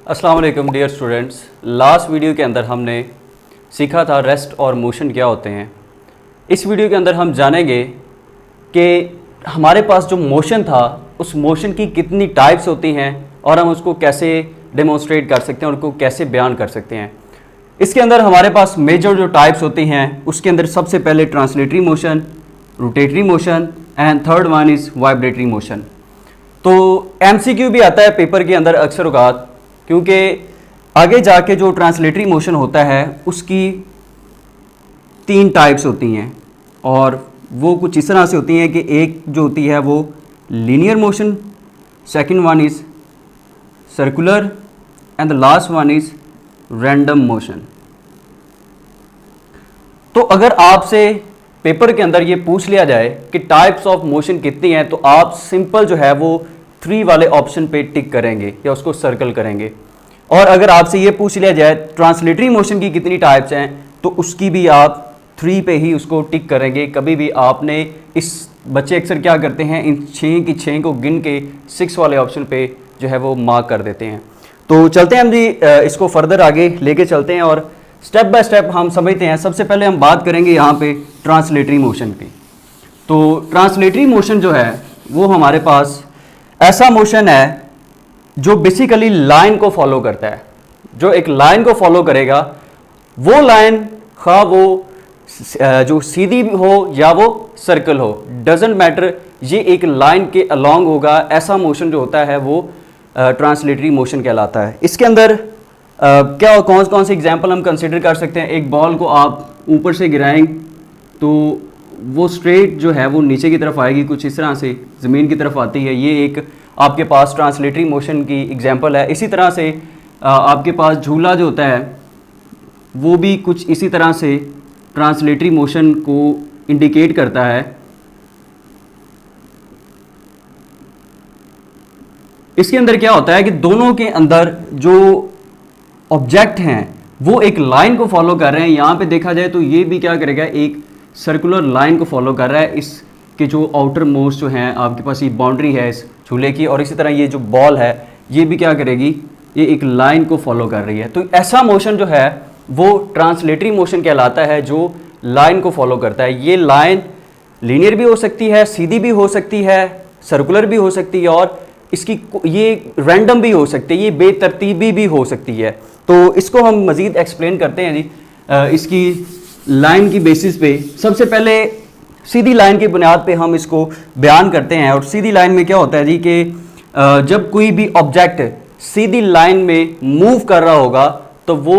अस्सलाम वालेकुम dear students. Last video के अंदर हमने सीखा था रेस्ट और मोशन क्या होते हैं। इस वीडियो के अंदर हम जानेंगे कि हमारे पास जो मोशन था उस मोशन की कितनी टाइप्स होती हैं और हम उसको कैसे डेमोन्स्ट्रेट कर सकते हैं और उसको कैसे बयान कर सकते हैं। इसके अंदर हमारे पास मेजर जो टाइप्स होती हैं उसके अंदर सबसे पहले translatory motion, rotatory motion and third one is vibratory motion. तो MCQ भी आता है पेपर के अंदर अक्सर औकात, क्योंकि आगे जाके जो ट्रांसलेटरी मोशन होता है उसकी 3 टाइप्स होती हैं और वो कुछ इस तरह से होती हैं कि एक जो होती है वो linear motion, second one is circular and the last one is random motion. तो अगर आपसे पेपर के अंदर ये पूछ लिया जाए कि टाइप्स ऑफ मोशन कितनी हैं, तो आप सिंपल जो है वो 3 वाले ऑप्शन पे टिक करेंगे या उसको सर्कल करेंगे। और अगर आपसे ये पूछ लिया जाए ट्रांसलेटरी मोशन की कितनी टाइप्स हैं, तो उसकी भी आप 3 पे ही उसको टिक करेंगे। कभी भी आपने इस बच्चे अक्सर क्या करते हैं, इन 6 की 6 को गिन के 6 वाले ऑप्शन पे जो है वो मार्क कर देते हैं। तो चलते हैं हम जी, इसको फर्दर आगे लेके चलते हैं और स्टेप बाय स्टेप हम समझते हैं। सबसे पहले हम बात करेंगे यहाँ पे ट्रांसलेटरी मोशन की। तो ट्रांसलेटरी मोशन जो है वो हमारे पास ऐसा मोशन है जो बेसिकली लाइन को फॉलो करता है। जो एक लाइन को फॉलो करेगा, वो लाइन खा वो जो सीधी हो या वो सर्कल हो, डजेंट मैटर, ये एक लाइन के अलोंग होगा। ऐसा मोशन जो होता है वो ट्रांसलेटरी मोशन कहलाता है। इसके अंदर क्या कौन कौन से एग्जाम्पल हम कंसिडर कर सकते हैं। एक बॉल को आप ऊपर से गिराएंगे तो वो स्ट्रेट जो है वो नीचे की तरफ आएगी, कुछ इस तरह से ज़मीन की तरफ आती है। ये एक आपके पास ट्रांसलेटरी मोशन की एग्जांपल है। इसी तरह से आपके पास झूला जो होता है वो भी कुछ इसी तरह से ट्रांसलेटरी मोशन को इंडिकेट करता है। इसके अंदर क्या होता है कि दोनों के अंदर जो ऑब्जेक्ट हैं वो एक लाइन को फॉलो कर रहे हैं। यहाँ पे देखा जाए तो ये भी क्या करेगा, एक सर्कुलर लाइन को फॉलो कर रहा है। इसके जो आउटर मोस्ट जो हैं आपके पास ये बाउंड्री है इस झूले की, और इसी तरह ये जो बॉल है ये भी क्या करेगी, ये एक लाइन को फॉलो कर रही है। तो ऐसा मोशन जो है वो ट्रांसलेटरी मोशन कहलाता है, जो लाइन को फॉलो करता है। ये लाइन लीनियर भी हो सकती है, सीधी भी हो सकती है, सर्कुलर भी हो सकती है, और इसकी ये रैंडम भी हो सकती है, ये बेतरतीबी भी हो सकती है। तो इसको हम मज़ीद एक्सप्लेन करते हैं जी। इसकी लाइन की बेसिस पे सबसे पहले सीधी लाइन की बुनियाद पे हम इसको बयान करते हैं। और सीधी लाइन में क्या होता है जी कि जब कोई भी ऑब्जेक्ट सीधी लाइन में मूव कर रहा होगा तो वो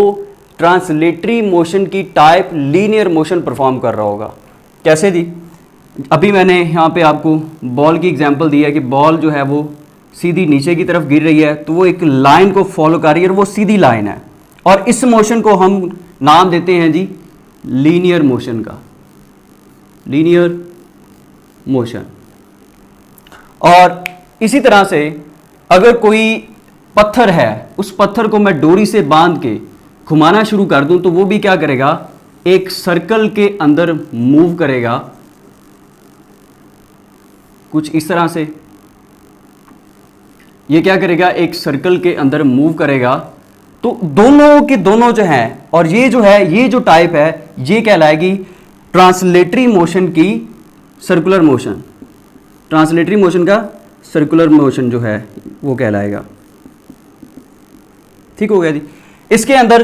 ट्रांसलेटरी मोशन की टाइप लीनियर मोशन परफॉर्म कर रहा होगा। कैसे जी? अभी मैंने यहाँ पे आपको बॉल की एग्जांपल दी है कि बॉल जो है वो सीधी नीचे की तरफ गिर रही है, तो वो एक लाइन को फॉलो कर रही है और वो सीधी लाइन है। और इस मोशन को हम नाम देते हैं जी लीनियर मोशन का, लीनियर मोशन। और इसी तरह से अगर कोई पत्थर है, उस पत्थर को मैं डोरी से बांध के घुमाना शुरू कर दूं तो वो भी क्या करेगा, एक सर्कल के अंदर मूव करेगा, कुछ इस तरह से। ये क्या करेगा, एक सर्कल के अंदर मूव करेगा। तो दोनों के दोनों जो हैं, और ये जो है, ये जो टाइप है ये कहलाएगी ट्रांसलेटरी मोशन की सर्कुलर मोशन। ट्रांसलेटरी मोशन का सर्कुलर मोशन जो है वो कहलाएगा। ठीक हो गया जी। इसके अंदर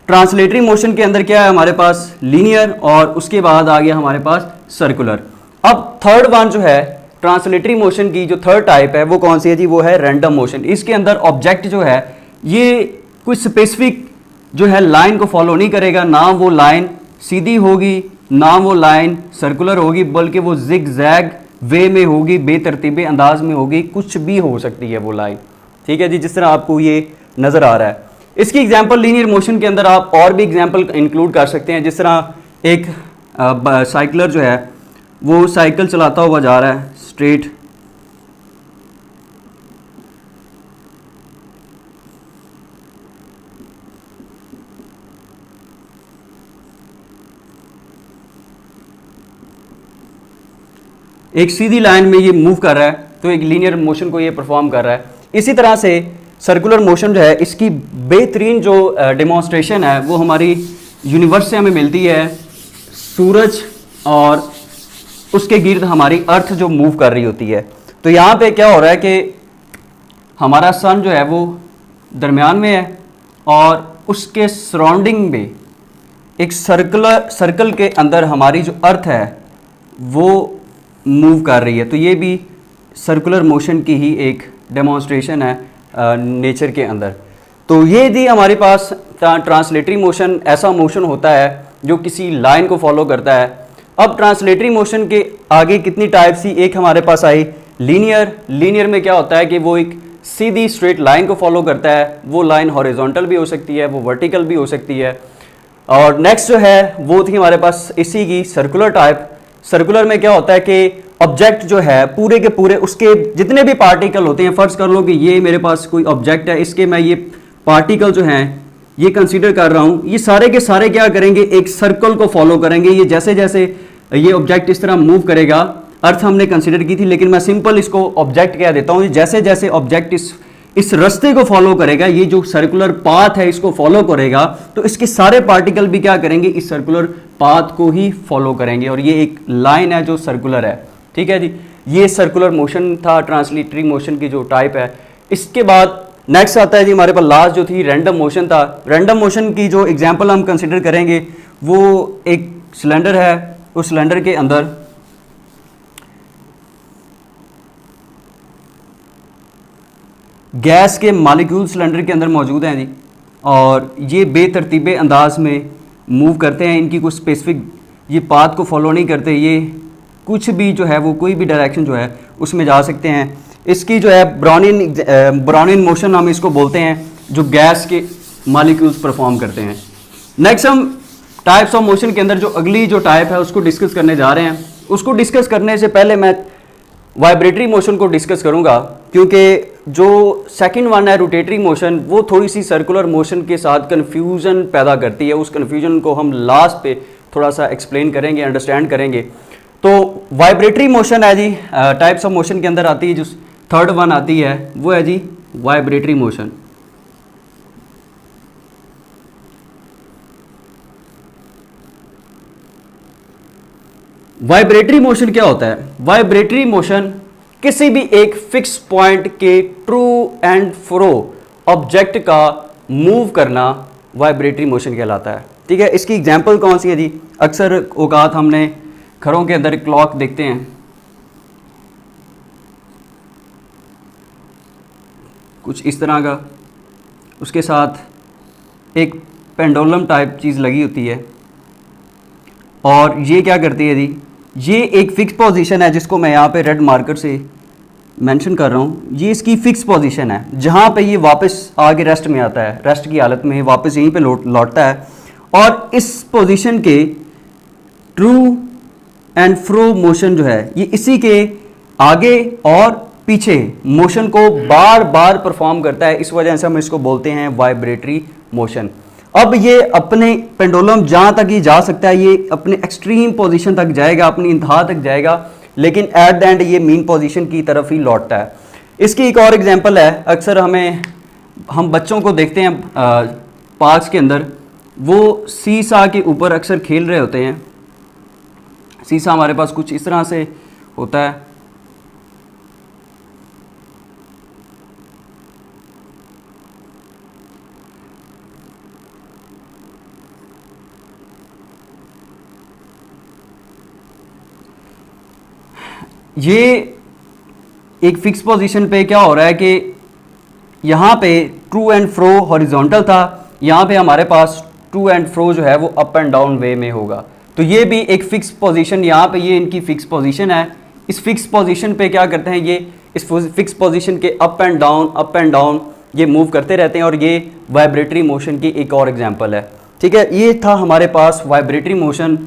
ट्रांसलेटरी मोशन के अंदर क्या है हमारे पास, लीनियर, और उसके बाद आ गया हमारे पास सर्कुलर। अब थर्ड वन जो है ट्रांसलेटरी मोशन की जो थर्ड टाइप है वो कौन सी है जी, वो है रैंडम मोशन। इसके अंदर ऑब्जेक्ट जो है ये कुछ स्पेसिफिक जो है लाइन को फॉलो नहीं करेगा, ना वो लाइन सीधी होगी, ना वो लाइन सर्कुलर होगी, बल्कि वो जिग जैग वे में होगी, बेतरतीबे अंदाज में होगी, कुछ भी हो सकती है वो लाइन। ठीक है जी, जिस तरह आपको ये नज़र आ रहा है। इसकी एग्जांपल लीनियर मोशन के अंदर आप और भी एग्जांपल इंक्लूड कर सकते हैं। जिस तरह एक साइकिलर जो है वो साइकिल चलाता हुआ जा रहा है स्ट्रेट, एक सीधी लाइन में ये मूव कर रहा है, तो एक लीनियर मोशन को ये परफॉर्म कर रहा है। इसी तरह से सर्कुलर मोशन जो है इसकी बेहतरीन जो डेमोन्स्ट्रेशन है वो हमारी यूनिवर्स से हमें मिलती है। सूरज और उसके गिर्द हमारी अर्थ जो मूव कर रही होती है। तो यहाँ पे क्या हो रहा है कि हमारा सन जो है वो दरमियान में है और उसके सराउंडिंग में एक सर्कल के अंदर हमारी जो अर्थ है वो मूव कर रही है। तो ये भी सर्कुलर मोशन की ही एक डेमोन्स्ट्रेशन है नेचर के अंदर। तो ये थी हमारे पास ट्रांसलेटरी मोशन, ऐसा मोशन होता है जो किसी लाइन को फॉलो करता है। अब ट्रांसलेटरी मोशन के आगे कितनी टाइप्स थी, एक हमारे पास आई लीनियर में क्या होता है कि वो एक सीधी स्ट्रेट लाइन को फॉलो करता है। वो लाइन हॉरिजॉन्टल भी हो सकती है, वो वर्टिकल भी हो सकती है। और नेक्स्ट जो है वो थी हमारे पास इसी की सर्कुलर टाइप। सर्कुलर में क्या होता है कि ऑब्जेक्ट जो है पूरे के पूरे उसके जितने भी पार्टिकल होते हैं, फर्ज कर लो कि ये मेरे पास कोई ऑब्जेक्ट है, इसके मैं ये पार्टिकल जो हैं ये कंसीडर कर रहा हूँ, ये सारे के सारे क्या करेंगे, एक सर्कल को फॉलो करेंगे। ये जैसे जैसे ये ऑब्जेक्ट इस तरह मूव करेगा, अर्थ हमने कंसीडर की थी लेकिन मैं सिंपल इसको ऑब्जेक्ट कह देता हूँ। जैसे जैसे ऑब्जेक्ट इस रास्ते को फॉलो करेगा, ये जो सर्कुलर पाथ है इसको फॉलो करेगा, तो इसके सारे पार्टिकल भी क्या करेंगे, इस सर्कुलर पाथ को ही फॉलो करेंगे। और ये एक लाइन है जो सर्कुलर है। ठीक है जी, ये सर्कुलर मोशन था, ट्रांसलेटरी मोशन की जो टाइप है। इसके बाद नेक्स्ट आता है जी हमारे पास लास्ट जो थी रैंडम मोशन था। रैंडम मोशन की जो एग्जांपल हम कंसीडर करेंगे वो एक सिलेंडर है, उस सिलेंडर के अंदर गैस के मॉलिक्यूल सिलेंडर के अंदर मौजूद हैं जी, और ये बेतरतीबे अंदाज में मूव करते हैं। इनकी कुछ स्पेसिफिक ये पाथ को फॉलो नहीं करते, ये कुछ भी जो है वो कोई भी डायरेक्शन जो है उसमें जा सकते हैं। इसकी जो है ब्राउनिन मोशन हम इसको बोलते हैं, जो गैस के मॉलिक्यूल्स परफॉर्म करते हैं। नेक्स्ट हम टाइप्स ऑफ मोशन के अंदर जो अगली जो टाइप है उसको डिस्कस करने जा रहे हैं। उसको डिस्कस करने से पहले मैं वाइब्रेटरी मोशन को डिस्कस करूंगा, क्योंकि जो सेकंड वन है रोटेटरी मोशन, वो थोड़ी सी सर्कुलर मोशन के साथ कन्फ्यूज़न पैदा करती है। उस कन्फ्यूजन को हम लास्ट पे थोड़ा सा एक्सप्लेन करेंगे, अंडरस्टैंड करेंगे। तो वाइब्रेटरी मोशन है जी, टाइप्स ऑफ मोशन के अंदर आती है, जो थर्ड वन आती है वो है जी वाइब्रेटरी मोशन। वाइब्रेटरी मोशन क्या होता है? वाइब्रेटरी मोशन किसी भी एक फिक्स पॉइंट के ट्रू एंड फ्रो ऑब्जेक्ट का मूव करना वाइब्रेटरी मोशन कहलाता है। ठीक है, इसकी एग्जांपल कौन सी है जी? अक्सर औकात हमने घरों के अंदर क्लॉक देखते हैं, कुछ इस तरह का, उसके साथ एक पेंडुलम टाइप चीज़ लगी होती है, और ये क्या करती है जी, ये एक फिक्स पोजीशन है जिसको मैं यहाँ पे रेड मार्कर से मेंशन कर रहा हूँ। ये इसकी फिक्स पोजीशन है जहाँ पे ये वापस आगे रेस्ट में आता है, रेस्ट की हालत में वापस यहीं पे लौटता है। और इस पोजीशन के ट्रू एंड फ्रो मोशन जो है ये इसी के आगे और पीछे मोशन को बार बार परफॉर्म करता है। इस वजह से हम इसको बोलते हैं वाइब्रेटरी मोशन। अब ये अपने पेंडुलम जहाँ तक ही जा सकता है, ये अपने एक्सट्रीम पोजीशन तक जाएगा, अपनी इंतहा तक जाएगा, लेकिन एट द एंड ये मीन पोजीशन की तरफ ही लौटता है। इसकी एक और एग्जांपल है, अक्सर हम बच्चों को देखते हैं पार्क्स के अंदर, वो सीसा के ऊपर अक्सर खेल रहे होते हैं। सीसा हमारे पास कुछ इस तरह से होता है, ये एक फिक्स पोजीशन पे क्या हो रहा है कि यहाँ पे ट्रू एंड फ्रो हॉरिजॉन्टल था, यहाँ पे हमारे पास ट्रू एंड फ्रो जो है वो अप एंड डाउन वे में होगा। तो ये भी एक फिक्स पोजीशन, यहाँ पे ये इनकी फिक्स पोजीशन है। इस फिक्स पोजीशन पे क्या करते हैं, ये इस फिक्स पोजीशन के अप एंड डाउन ये मूव करते रहते हैं, और ये वाइब्रेटरी मोशन की एक और एग्जांपल है। ठीक है, ये था हमारे पास वाइब्रेटरी मोशन।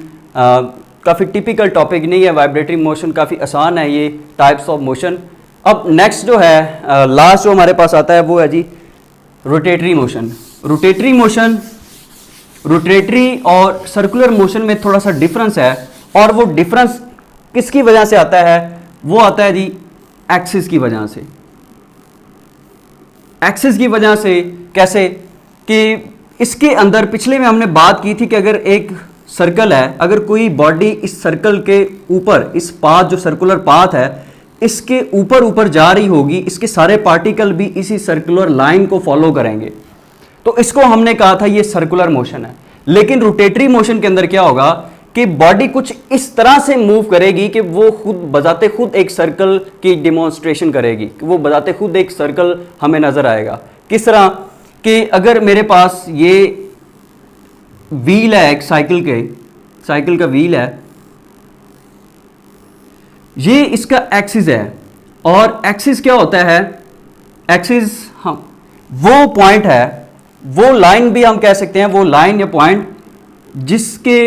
काफ़ी टिपिकल टॉपिक नहीं है, वाइब्रेटरी मोशन काफ़ी आसान है, ये टाइप्स ऑफ मोशन। अब नेक्स्ट जो है लास्ट जो हमारे पास आता है वो है जी रोटेटरी मोशन। रोटेटरी और सर्कुलर मोशन में थोड़ा सा डिफरेंस है, और वो डिफरेंस किसकी वजह से आता है? वो आता है जी एक्सिस की वजह से। एक्सिस की वजह से कैसे कि इसके अंदर पिछले में हमने बात की थी कि अगर एक सर्कल है, अगर कोई बॉडी इस सर्कल के ऊपर, इस पाथ जो सर्कुलर पाथ है इसके ऊपर ऊपर जा रही होगी, इसके सारे पार्टिकल भी इसी सर्कुलर लाइन को फॉलो करेंगे, तो इसको हमने कहा था ये सर्कुलर मोशन है। लेकिन रोटेटरी मोशन के अंदर क्या होगा कि बॉडी कुछ इस तरह से मूव करेगी कि वो खुद बजाते खुद एक सर्कल की डिमॉन्स्ट्रेशन करेगी, कि वो बजाते खुद एक सर्कल हमें नजर आएगा। किस तरह कि अगर मेरे पास ये व्हील है, एक साइकिल का व्हील है, ये इसका एक्सिस है, और एक्सिस क्या होता है, एक्सिस हम वो पॉइंट है, वो लाइन भी हम कह सकते हैं, वो लाइन या पॉइंट जिसके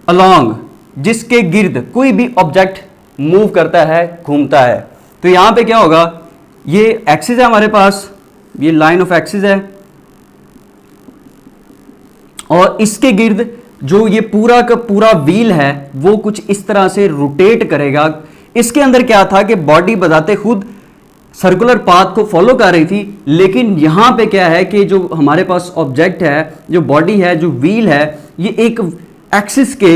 अलोंग, जिसके गिर्द कोई भी ऑब्जेक्ट मूव करता है, घूमता है। तो यहां पे क्या होगा, ये एक्सिस है हमारे पास, ये लाइन ऑफ एक्सिस है, और इसके गिर्द जो ये पूरा का पूरा व्हील है वो कुछ इस तरह से रोटेट करेगा। इसके अंदर क्या था कि बॉडी बजाते खुद सर्कुलर पाथ को फॉलो कर रही थी, लेकिन यहां पे क्या है कि जो हमारे पास ऑब्जेक्ट है, जो बॉडी है, जो व्हील है, ये एक एक्सिस के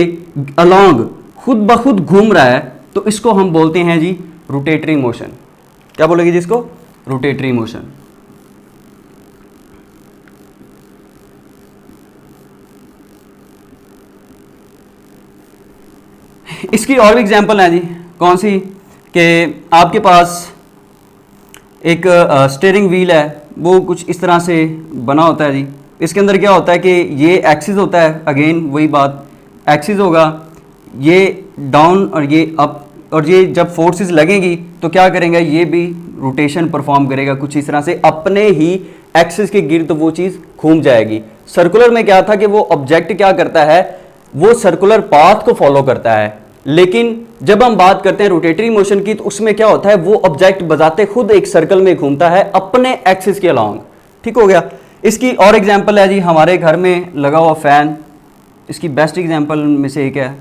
अलोंग खुद ब खुद घूम रहा है, तो इसको हम बोलते हैं जी रोटेटरी मोशन। क्या बोलेंगे जिसको, रोटेटरी मोशन। इसकी और भी एग्जांपल है जी, कौन सी, कि आपके पास एक स्टीयरिंग व्हील है, वो कुछ इस तरह से बना होता है जी। इसके अंदर क्या होता है कि ये एक्सिस होता है, अगेन वही बात, एक्सिस होगा, ये डाउन और ये अप, और ये जब फोर्सेस लगेंगी तो क्या करेंगे, ये भी रोटेशन परफॉर्म करेगा कुछ इस तरह से, अपने ही एक्सिस के गिर्द वो चीज़ घूम जाएगी। सर्कुलर में क्या था कि वो ऑब्जेक्ट क्या करता है, वो सर्कुलर पाथ को फॉलो करता है, लेकिन जब हम बात करते हैं रोटेटरी मोशन की तो उसमें क्या होता है, वो ऑब्जेक्ट बजाते खुद एक सर्कल में घूमता है अपने एक्सिस के अलोंग। ठीक हो गया। इसकी और एग्जांपल है जी, हमारे घर में लगा हुआ फैन, इसकी बेस्ट एग्जांपल में से एक है।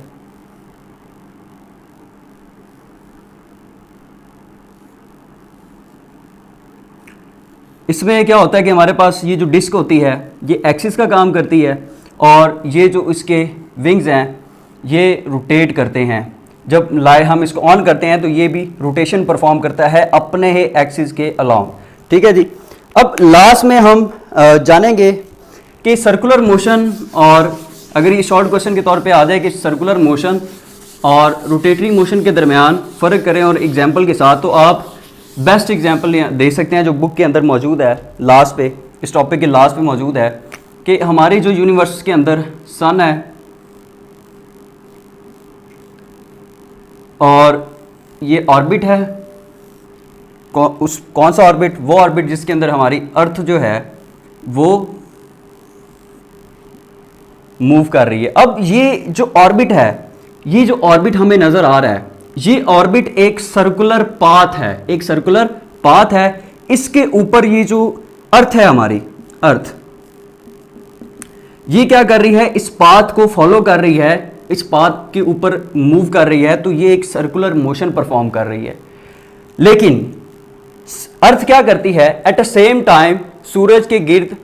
इसमें क्या होता है कि हमारे पास ये जो डिस्क होती है ये एक्सिस का काम करती है, और ये जो इसके विंग्स हैं ये रोटेट करते हैं। जब हम इसको ऑन करते हैं तो ये भी रोटेशन परफॉर्म करता है अपने ही एक्सिस के अलोंग। ठीक है जी। अब लास्ट में हम जानेंगे कि सर्कुलर मोशन, और अगर ये शॉर्ट क्वेश्चन के तौर पे आ जाए कि सर्कुलर मोशन और रोटेटरी मोशन के दरमियान फ़र्क करें और एग्जांपल के साथ, तो आप बेस्ट एग्जांपल दे सकते हैं जो बुक के अंदर मौजूद है, लास्ट पे, इस टॉपिक के लास्ट पे मौजूद है, कि हमारी जो यूनिवर्स के अंदर सन है और ये ऑर्बिट है, कौन सा ऑर्बिट, वो ऑर्बिट जिसके अंदर हमारी अर्थ जो है वो मूव कर रही है। अब ये जो ऑर्बिट है, ये जो ऑर्बिट हमें नजर आ रहा है, ये ऑर्बिट एक सर्कुलर पाथ है, एक सर्कुलर पाथ है। इसके ऊपर ये जो अर्थ है, हमारी अर्थ, ये क्या कर रही है, इस पाथ को फॉलो कर रही है, इस पाथ के ऊपर मूव कर रही है, तो ये एक सर्कुलर मोशन परफॉर्म कर रही है। लेकिन अर्थ क्या करती है, एट द सेम टाइम सूरज के गिर्द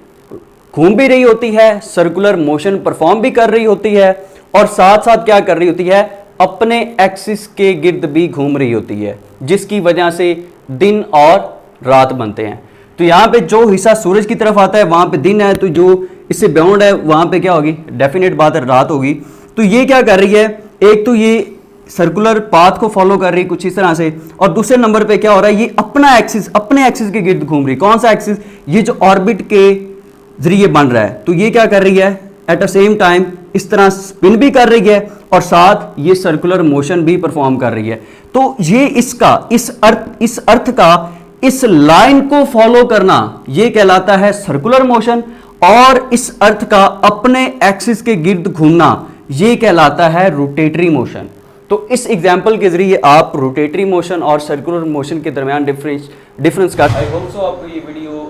घूम भी रही होती है, सर्कुलर मोशन परफॉर्म भी कर रही होती है, और साथ साथ क्या कर रही होती है, अपने एक्सिस के गिर्द भी घूम रही होती है, जिसकी वजह से दिन और रात बनते हैं। तो यहाँ पे जो हिस्सा सूरज की तरफ आता है वहां पे दिन है, तो जो इससे बाउंड है वहां पे क्या होगी, डेफिनेट बात है, रात होगी। तो ये क्या कर रही है, एक तो ये सर्कुलर पाथ को फॉलो कर रही है कुछ इस तरह से, और दूसरे नंबर पे क्या हो रहा है, ये अपना एक्सिस, अपने एक्सिस के गिर्द घूम रही। कौन सा एक्सिस, ये जो ऑर्बिट के जरिए बन रहा है। तो ये क्या कर रही है, एट द सेम टाइम इस तरह स्पिन भी कर रही है और साथ ये सर्कुलर मोशन भी परफॉर्म कर रही है। तो ये इसका इस अर्थ का इस लाइन को फॉलो करना ये कहलाता है सर्कुलर मोशन, और इस अर्थ का अपने एक्सिस के गिर्द घूमना ये कहलाता है रोटेटरी मोशन। तो इस एग्जाम्पल के जरिए आप रोटेटरी मोशन और सर्कुलर मोशन के दरमियान डिफरेंस का, आई होप सो आपको ये वीडियो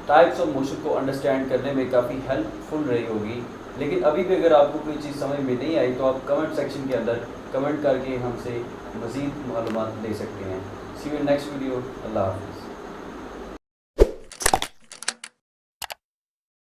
टाइप्स ऑफ मोशन को अंडरस्टैंड करने में काफ़ी हेल्पफुल रही होगी। लेकिन अभी भी अगर आपको कोई चीज़ समझ में नहीं आई तो आप कमेंट सेक्शन के अंदर कमेंट करके हमसे मज़ीद मालूमात ले सकते हैं। सी यू इन नेक्स्ट वीडियो। अल्लाह हाफ़िज़।